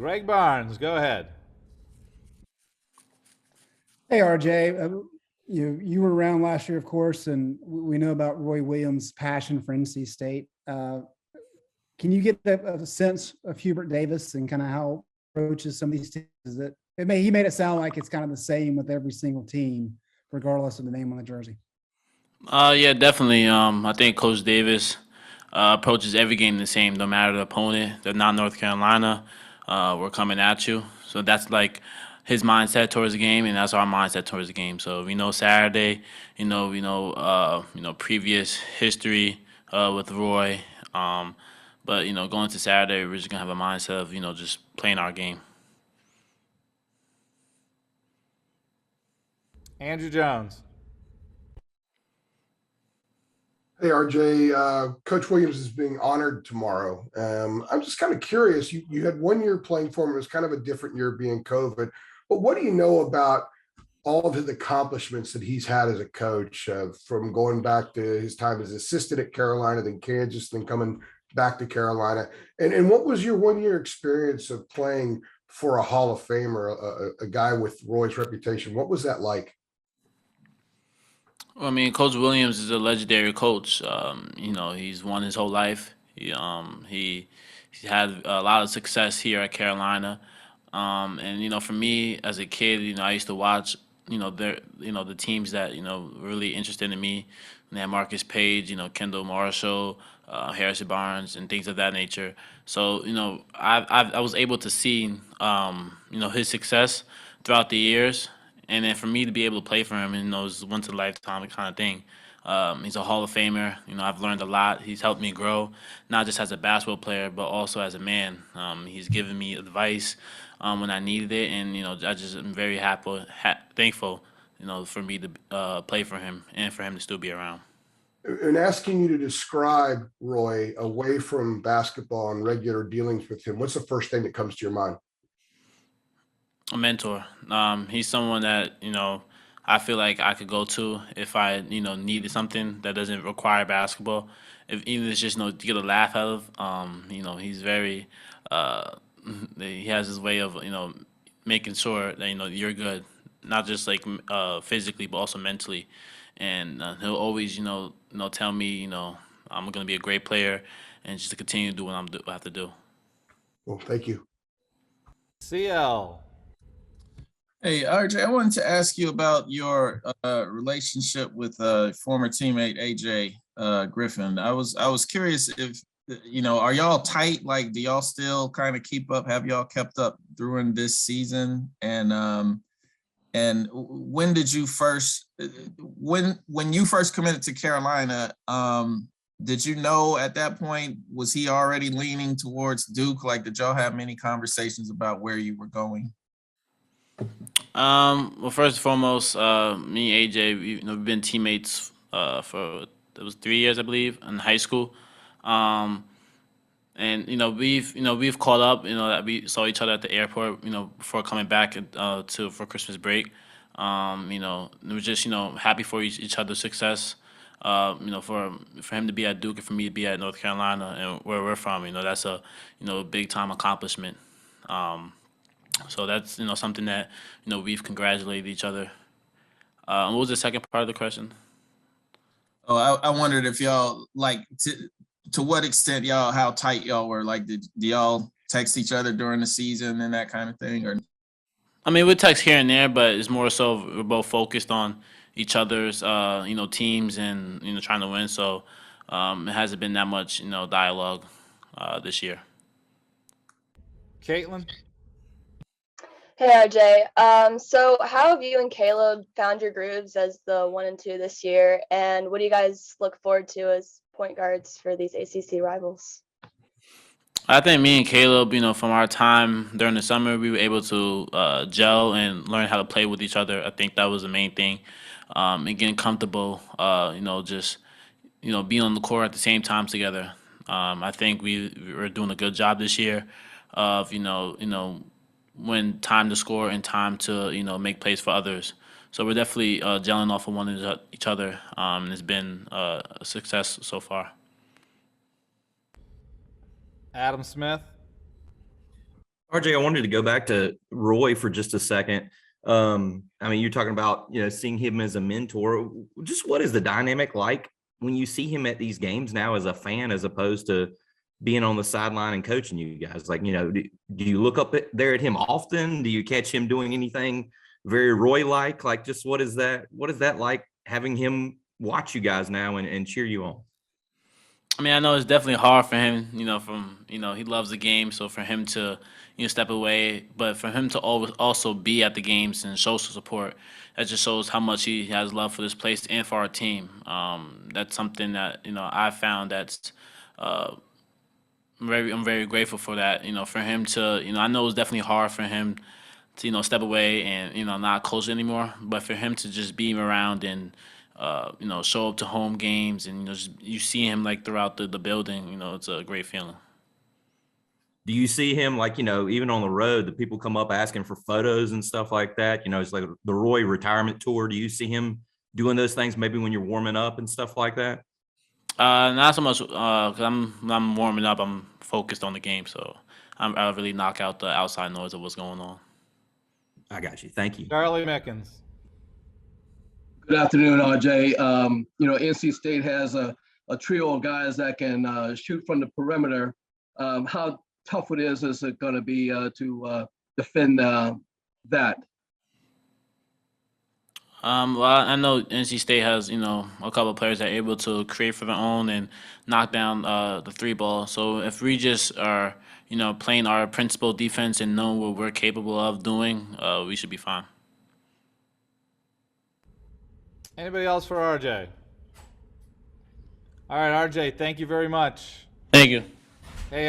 Greg Barnes, go ahead. Hey, RJ. You were around last year, of course, and we know about Roy Williams' passion for NC State. Can you get a sense of Hubert Davis and kind of how he approaches some of these teams? He made it sound like it's kind of the same with every single team, regardless of the name on the jersey. Yeah, definitely. I think Coach Davis approaches every game the same, no matter the opponent. They're not North Carolina. We're coming at you. So that's like his mindset towards the game, and that's our mindset towards the game. So we know Saturday, previous history with Roy. But going to Saturday, we're just gonna have a mindset of just playing our game. Andrew Jones. Hey, RJ, Coach Williams is being honored tomorrow. I'm just kind of curious. You had 1 year playing for him. It was kind of a different year being COVID. But what do you know about all of his accomplishments that he's had as a coach, from going back to his time as assistant at Carolina, then Kansas, then coming back to Carolina? And what was your 1 year experience of playing for a Hall of Famer, a guy with Roy's reputation? What was that like? Well, I mean, Coach Williams is a legendary coach. He's won his whole life. He had a lot of success here at Carolina. And for me as a kid, I used to watch, the teams that really interested in me. And they had Marcus Page, Kendall Marshall, Harrison Barnes, and things of that nature. So I was able to see his success throughout the years, and then for me to be able to play for him, it was once in a lifetime kind of thing. He's a Hall of Famer. I've learned a lot. He's helped me grow, not just as a basketball player, but also as a man. He's given me advice when I needed it, and I just am very thankful, for me to play for him and for him to still be around. And asking you to describe Roy away from basketball and regular dealings with him, what's the first thing that comes to your mind? A mentor. He's someone that I feel like I could go to if I needed something that doesn't require basketball. If even if it's just to get a laugh out of. He's very. He has his way of making sure that you're good, not just like physically but also mentally, and he'll always tell me I'm gonna be a great player and just to continue to do what I have to do. Well, thank you. CL. Hey, RJ, I wanted to ask you about your relationship with former teammate AJ Griffin. I was curious if are y'all tight? Like, do y'all still kind of keep up? Have y'all kept up during this season? And when did you first when you first committed to Carolina? Did you know at that point, was he already leaning towards Duke? Like, did y'all have many conversations about where you were going? Well, first and foremost, me and AJ, we've been teammates for it was 3 years, I believe, in high school. Um, and we've caught up. That we saw each other at the airport. Before coming back for Christmas break. We were just happy for each other's success. For him to be at Duke and for me to be at North Carolina and where we're from, that's a big time accomplishment. So that's something that we've congratulated each other. What was the second part of the question? Oh, I wondered if y'all to what extent how tight y'all were. Like, do y'all text each other during the season and that kind of thing? Or I mean, we text here and there, but it's more so we're both focused on each other's teams and trying to win. So it hasn't been that much dialogue this year. Caitlin. Hey RJ. So how have you and Caleb found your grooves as the 1 and 2 this year? And what do you guys look forward to as point guards for these ACC rivals? I think me and Caleb, from our time during the summer, we were able to gel and learn how to play with each other. I think that was the main thing, and getting comfortable. Just being on the court at the same time together. I think we were doing a good job this year of when time to score and time to make plays for others. So we're definitely gelling off of each other, and it's been a success so far. Adam Smith. RJ, I wanted to go back to Roy for just a second. I mean, you're talking about, seeing him as a mentor. Just what is the dynamic like when you see him at these games now as a fan, as opposed to being on the sideline and coaching you guys? Like, do you look up there at him often? Do you catch him doing anything very Roy-like? Like, just what is that like, having him watch you guys now and cheer you on? I mean, I know it's definitely hard for him, he loves the game, so for him to, step away, but for him to always also be at the games and show some support, that just shows how much he has love for this place and for our team. That's something that, I found that's I'm very grateful for that. For him to, I know it's definitely hard for him to, step away and, not coach anymore, but for him to just be around and, show up to home games and, just, you see him like throughout the building, it's a great feeling. Do you see him, like, even on the road, the people come up asking for photos and stuff like that? It's like the Roy retirement tour. Do you see him doing those things maybe when you're warming up and stuff like that? Not so much because I'm warming up. I'm focused on the game, so I really knock out the outside noise of what's going on. I got you. Thank you. Charlie Mickens. Good afternoon, RJ. NC State has a trio of guys that can shoot from the perimeter. How tough is it going to be to defend that? Well, I know NC State has, a couple of players that are able to create for their own and knock down the three ball. So if we just are, playing our principal defense and know what we're capable of doing, we should be fine. Anybody else for RJ? All right, RJ, thank you very much. Thank you. Hey,